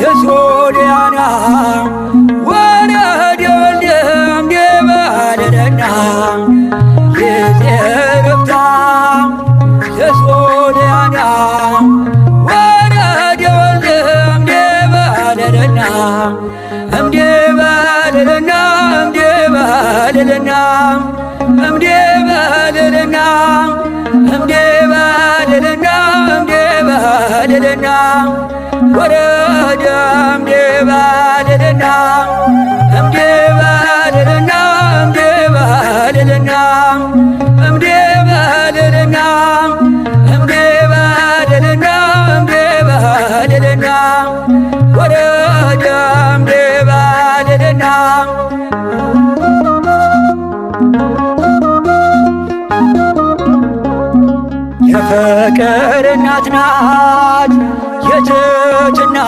ዘሶልያና ወረደ ወልደ እምኔበለለና የዘረፍታ ዘሶልያና ወረደ ወልደ እምኔበለለና እምኔበለለና እምኔበለለና እምኔበለለና እምኔበለለና እምኔበለለና ወረደ እምኔበለለና እምኔበለለና እምኔበለለና እምኔበለለና እምኔበለለና እምኔበለለና ወረደ እምኔበለለና የፍቅር እናት ናት የትሕትና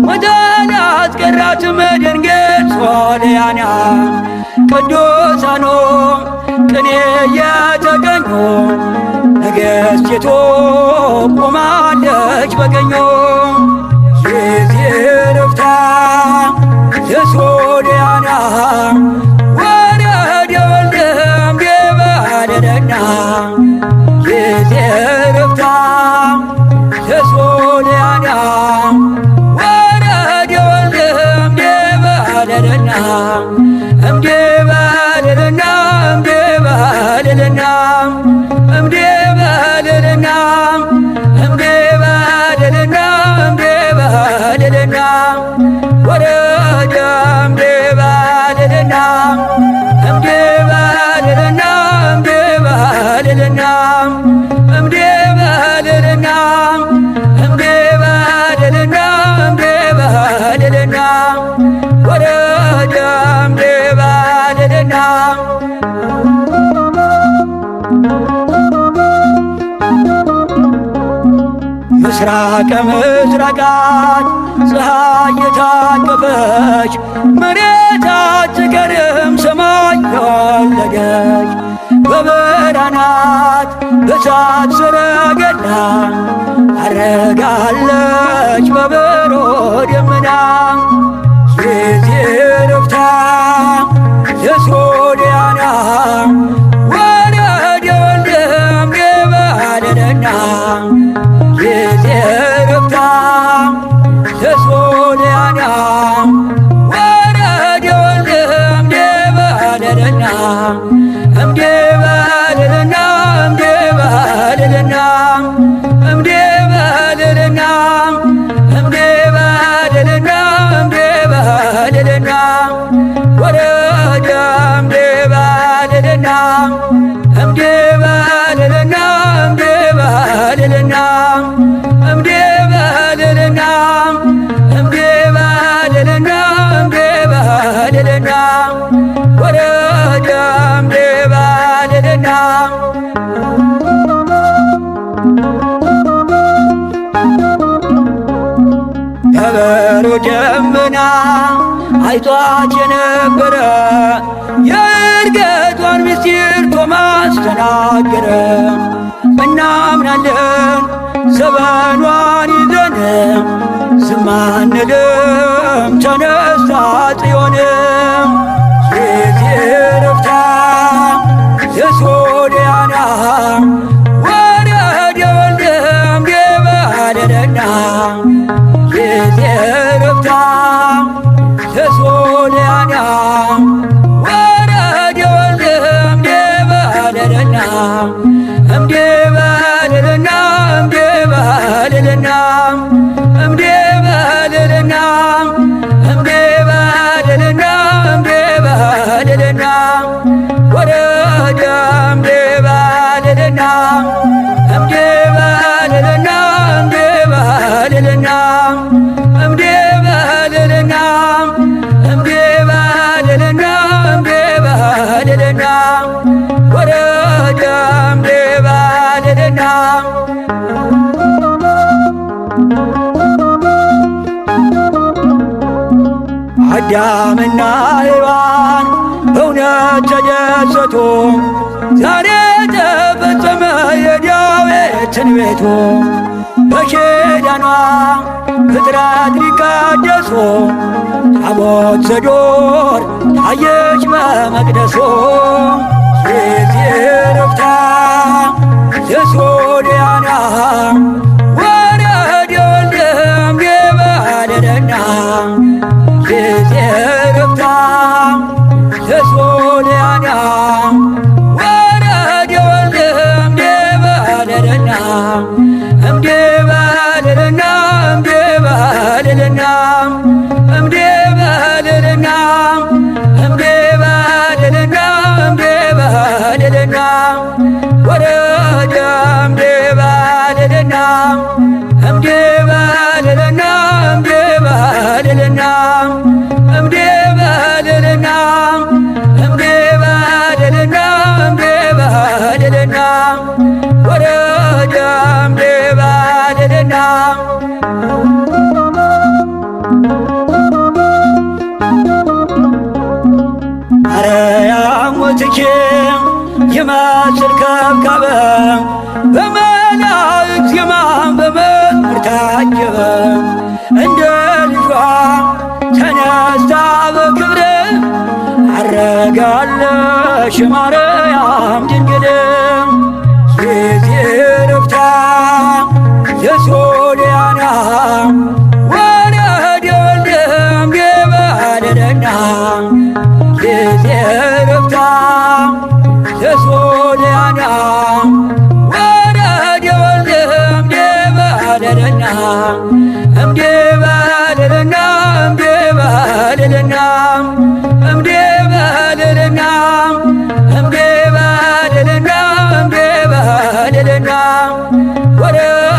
ሞተን አስቀራትም ድንግል ሶልያና ቅዱሳኑ ቅኔ እየተቀኙ ንግሥቲቱ ቆማለች በቀኙ የዘረፍታ ዘሶልያና ወረደ ወልደ እምኔበለለና የዘረፍታ ዘሶልያና ወረደ ወልደ እምኔበለለና እምኔበለለና እምኔበለለና እምኔበለለና እምኔበለለና እምኔበለለና ወረደ እምኔበለለና እምኔበለለና እምኔበለለና እምኔበለለና እምኔበለለና እምኔበለለና ወረደ እምኔበለለና ምስራቀ ምስራቃት ፀሐይ የታቀፈች መሬት አትቀርም ሰማይ የወለደች በብርሃናት በእሳት ሰረገላ አረጋለች በብሩህ ደመና የዘረፍታ ዘሶልያና ወረደ ወልደ እምኔበለለና የዘረፍታ ዘሶልያና ወረደ ወልደ እምኔበለለና እምኔበለለና እምኔበለለና እምኔበለለና እምኔበለለና እምኔበለለና ወረደ እምኔበለለና እምኔበለለና እምኔበለለና እምኔበለለና እምኔበለለና እምኔበለለና ወረደ እምኔበለለና በበሩ ደመና አይቷት የነበረ የዕርገቷን ምስጢር ቶማስ ተናገረ። እናምናለን ዘመኗን ይዘን ዝም አንልም ተነስታ ጽዮን የዘረፍታ ዘሶልያና ወረደ ወልደ እምኔበለለና የዘረፍታ ዘሶልያና ወረደ ወልደ እምኔበለለና እምኔበለለና እምኔበለለና እምኔበለለና እምኔበለለና እምኔበለለና ወረደ እምኔበለለና እምኔበለለና እምኔበለለና እምኔበለለና እምኔበለለና እምኔበለለና ወረደ እምኔበለለና አዳምና ሔዋን በእውነት ተደሰቱ፣ ዛሬ ተፈጸመ የዳዊት ትንቢቱ። በኪዳኗ ፍጥረት ሊቀደሱ ታቦት ዘዶር ታየች በመቅደሱ የዜርፍታ ዘሶልያና ወረደ ወልደም የባለደና የዜርፍታ ዘሶልያና ወረደ ወልደም የባለደና እምዴባልልና እምዴባልልና እምዴባልልና እምዴባልልና እምዴባልልና ወረደ እምዴባልልና እምዴባልልና እምዴባልልና እምዴባልልና እምዴባልልና እምዴባልልና ወረደ እምዴባልልና አርያም ሞትኪ ይመስል ከብካበ በመላእክት ዜማ በመዝሙር ታጀበ እንደ ልጇ ተነስታ በክብር አረጋለሽ ማርያም ድንግል የዜርፍታ ዘሶልያና ወረደ ወልደም የባለደና የዜርፍታ ዘሶልያና ወረደ ወልደም የባለደና እምዴባልልና እምዴባልልና እምዴባልልና እምዴባልልና እምዴባልልና ወረደ